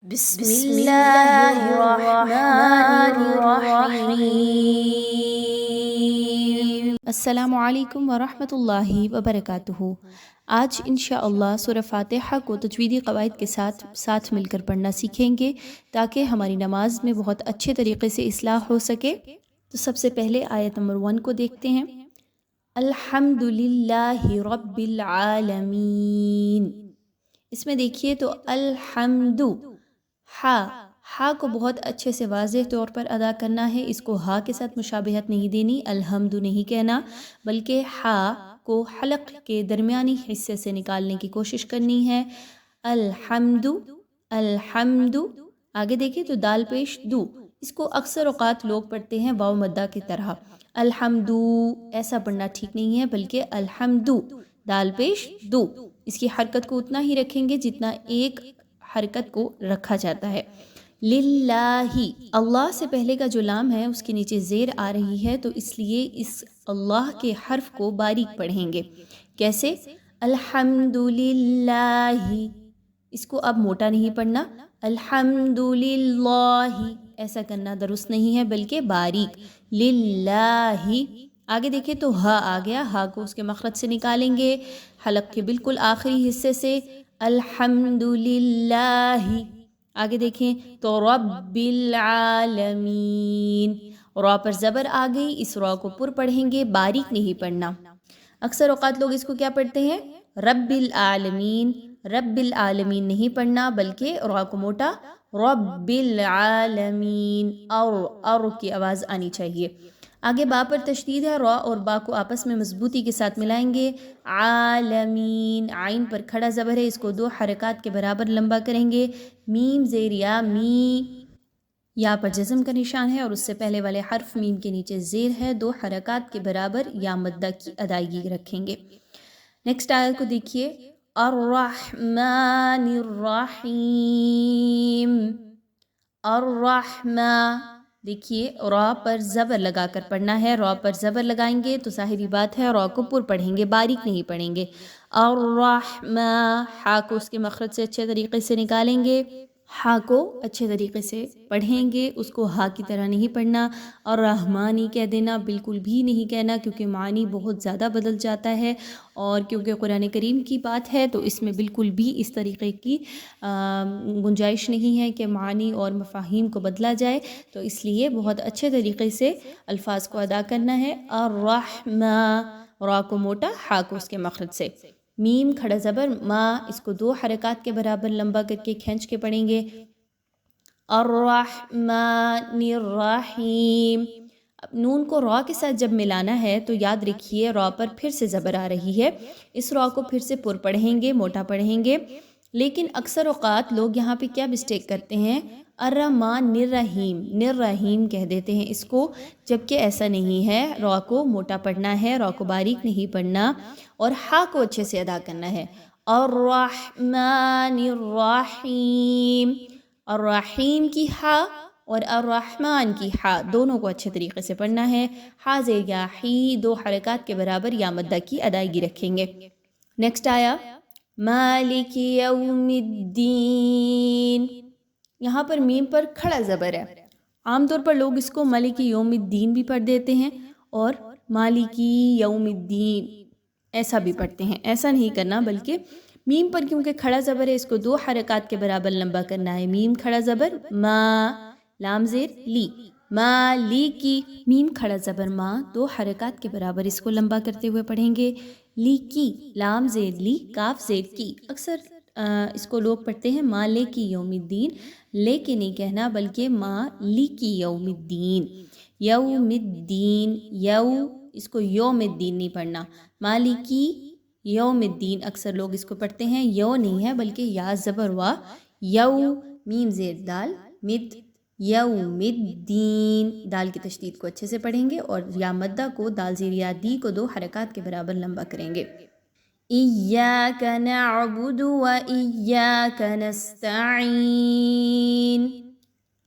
بسم اللہ الرحمن الرحیم۔ السلام علیکم ورحمۃ اللہ وبرکاتہ۔ آج انشاءاللہ سورہ فاتحہ کو تجویدی قواعد کے ساتھ مل کر پڑھنا سیکھیں گے تاکہ ہماری نماز میں بہت اچھے طریقے سے اصلاح ہو سکے۔ تو سب سے پہلے آیت نمبر 1 کو دیکھتے ہیں۔ الحمد للہ رب العالمین۔ اس میں دیکھیے تو الحمد ہا کو بہت اچھے سے واضح طور پر ادا کرنا ہے۔ اس کو ہا کے ساتھ مشابہت نہیں دینی، الحمد نہیں کہنا، بلکہ ہا کو حلق کے درمیانی حصے سے نکالنے کی کوشش کرنی ہے۔ الحمد الحمد۔ آگے دیکھیں تو دال پیش دو، اس کو اکثر اوقات لوگ پڑھتے ہیں واو مدہ کی طرح۔ الحمد ایسا پڑھنا ٹھیک نہیں ہے، بلکہ الحمد دال پیش دو۔ اس کی حرکت کو اتنا ہی رکھیں گے جتنا ایک حرکت کو رکھا جاتا ہے۔ للہ، اللہ سے پہلے کا جو لام ہے اس کے نیچے زیر آ رہی ہے، تو اس لیے اس اللہ کے حرف کو باریک پڑھیں گے۔ کیسے؟ الحمد للہ، اس کو اب موٹا نہیں پڑھنا۔ الحمد للہ ایسا کرنا درست نہیں ہے، بلکہ باریک للہ۔ آگے دیکھیں تو ہا آ گیا، ہا کو اس کے مخرج سے نکالیں گے حلق کے بالکل آخری حصے سے۔ الحمد للہ۔ آگے دیکھیں تو رب العالمین، را پر زبر آ گئی، اس را کو پر پڑھیں گے، باریک نہیں پڑھنا۔ اکثر اوقات لوگ اس کو کیا پڑھتے ہیں؟ رب العالمین، رب العالمین نہیں پڑھنا، بلکہ را کو موٹا رب العالمین، اور کی آواز آنی چاہیے۔ آگے با پر تشدید ہے، را اور با کو آپس میں مضبوطی کے ساتھ ملائیں گے۔ عالمین، عین پر کھڑا زبر ہے، اس کو 2 حرکات کے برابر لمبا کریں گے۔ میم زیر یا، می یا پر جزم کا نشان ہے اور اس سے پہلے والے حرف میم کے نیچے زیر ہے، 2 حرکات کے برابر یا مدہ کی ادائیگی رکھیں گے۔ نیکسٹ آیت کو دیکھیے، الرحمن الرحیم۔ الرحمن، دیکھیے را پر زبر لگا کر پڑھنا ہے، را پر زبر لگائیں گے تو ظاہری بات ہے را کو پر پڑھیں گے، باریک نہیں پڑھیں گے۔ الرحمن، ہا کو اس کے مخرج سے اچھے طریقے سے نکالیں گے، ہا کو اچھے طریقے سے پڑھیں گے، اس کو ہا کی طرح نہیں پڑھنا۔ اور رحمانی کہہ دینا بالکل بھی نہیں کہنا، کیونکہ معنی بہت زیادہ بدل جاتا ہے، اور کیونکہ قرآن کریم کی بات ہے تو اس میں بالکل بھی اس طریقے کی گنجائش نہیں ہے کہ معنی اور مفاہیم کو بدلا جائے، تو اس لیے بہت اچھے طریقے سے الفاظ کو ادا کرنا ہے۔ الرحمن، را کو موٹا، ہا کو اس کے مخرج سے۔ میم کھڑا زبر ما، اس کو 2 حرکات کے برابر لمبا کر کے کھینچ کے پڑھیں گے۔ الرحمن الرحیم۔ اب نون کو را کے ساتھ جب ملانا ہے تو یاد رکھیے را پر پھر سے زبر آ رہی ہے، اس را کو پھر سے پر پڑھیں گے، موٹا پڑھیں گے۔ لیکن اکثر اوقات لوگ یہاں پہ کیا مسٹیک کرتے ہیں؟ الرحمن الرحیم، الرحیم کہہ دیتے ہیں اس کو، جبکہ ایسا نہیں ہے۔ را کو موٹا پڑھنا ہے، را کو باریک نہیں پڑھنا، اور ہا کو اچھے سے ادا کرنا ہے۔ الرحمن الرحیم، الرحیم کی ہا اور الرحمن کی ہا دونوں کو اچھے طریقے سے پڑھنا ہے۔ ہا زیر یا، ہی 2 حرکات کے برابر یا مدہ کی ادائیگی رکھیں گے۔ نیکسٹ آیا مالک یوم الدین، یہاں پر میم پر کھڑا زبر ہے۔ عام طور پر لوگ اس کو مالک یوم الدین بھی پڑھ دیتے ہیں اور مالکی یوم الدین ایسا بھی پڑھتے ہیں، ایسا نہیں کرنا، بلکہ میم پر کیونکہ کھڑا زبر ہے اس کو 2 حرکات کے برابر لمبا کرنا ہے۔ میم کھڑا زبر ما، لام زیر لی، مالکی، میم کھڑا زبر ما، 2 حرکات کے برابر اس کو لمبا کرتے ہوئے پڑھیں گے۔ لی کی، لام زیر لی، کاف زیر کی۔ اکثر اس کو لوگ پڑھتے ہیں مالکی یوم الدین، لیکن نہیں کہنا، بلکہ مالکی یوم الدین، یوم الدین، اس کو یوم الدین نہیں پڑھنا، مالکی یوم الدین۔ اکثر لوگ اس کو پڑھتے ہیں، یو نہیں ہے بلکہ یا زبر وا، یو، میم زیر دال، مد، یوم الدین، دال کی تشدید کو اچھے سے پڑھیں گے اور یا مدہ کو دال زیر یا دی کو 2 حرکات کے برابر لمبا کریں گے۔ ایاک نعبد و ایاک نستعین۔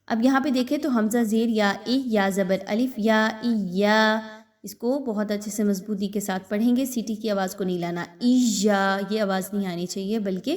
اب یہاں پہ دیکھیں تو حمزہ زیر یا، یا زبر الف یا، یا، اس کو بہت اچھے سے مضبوطی کے ساتھ پڑھیں گے، سیٹی کی آواز کو نہیں لانا۔ ایجا، یہ آواز نہیں آنی چاہیے، بلکہ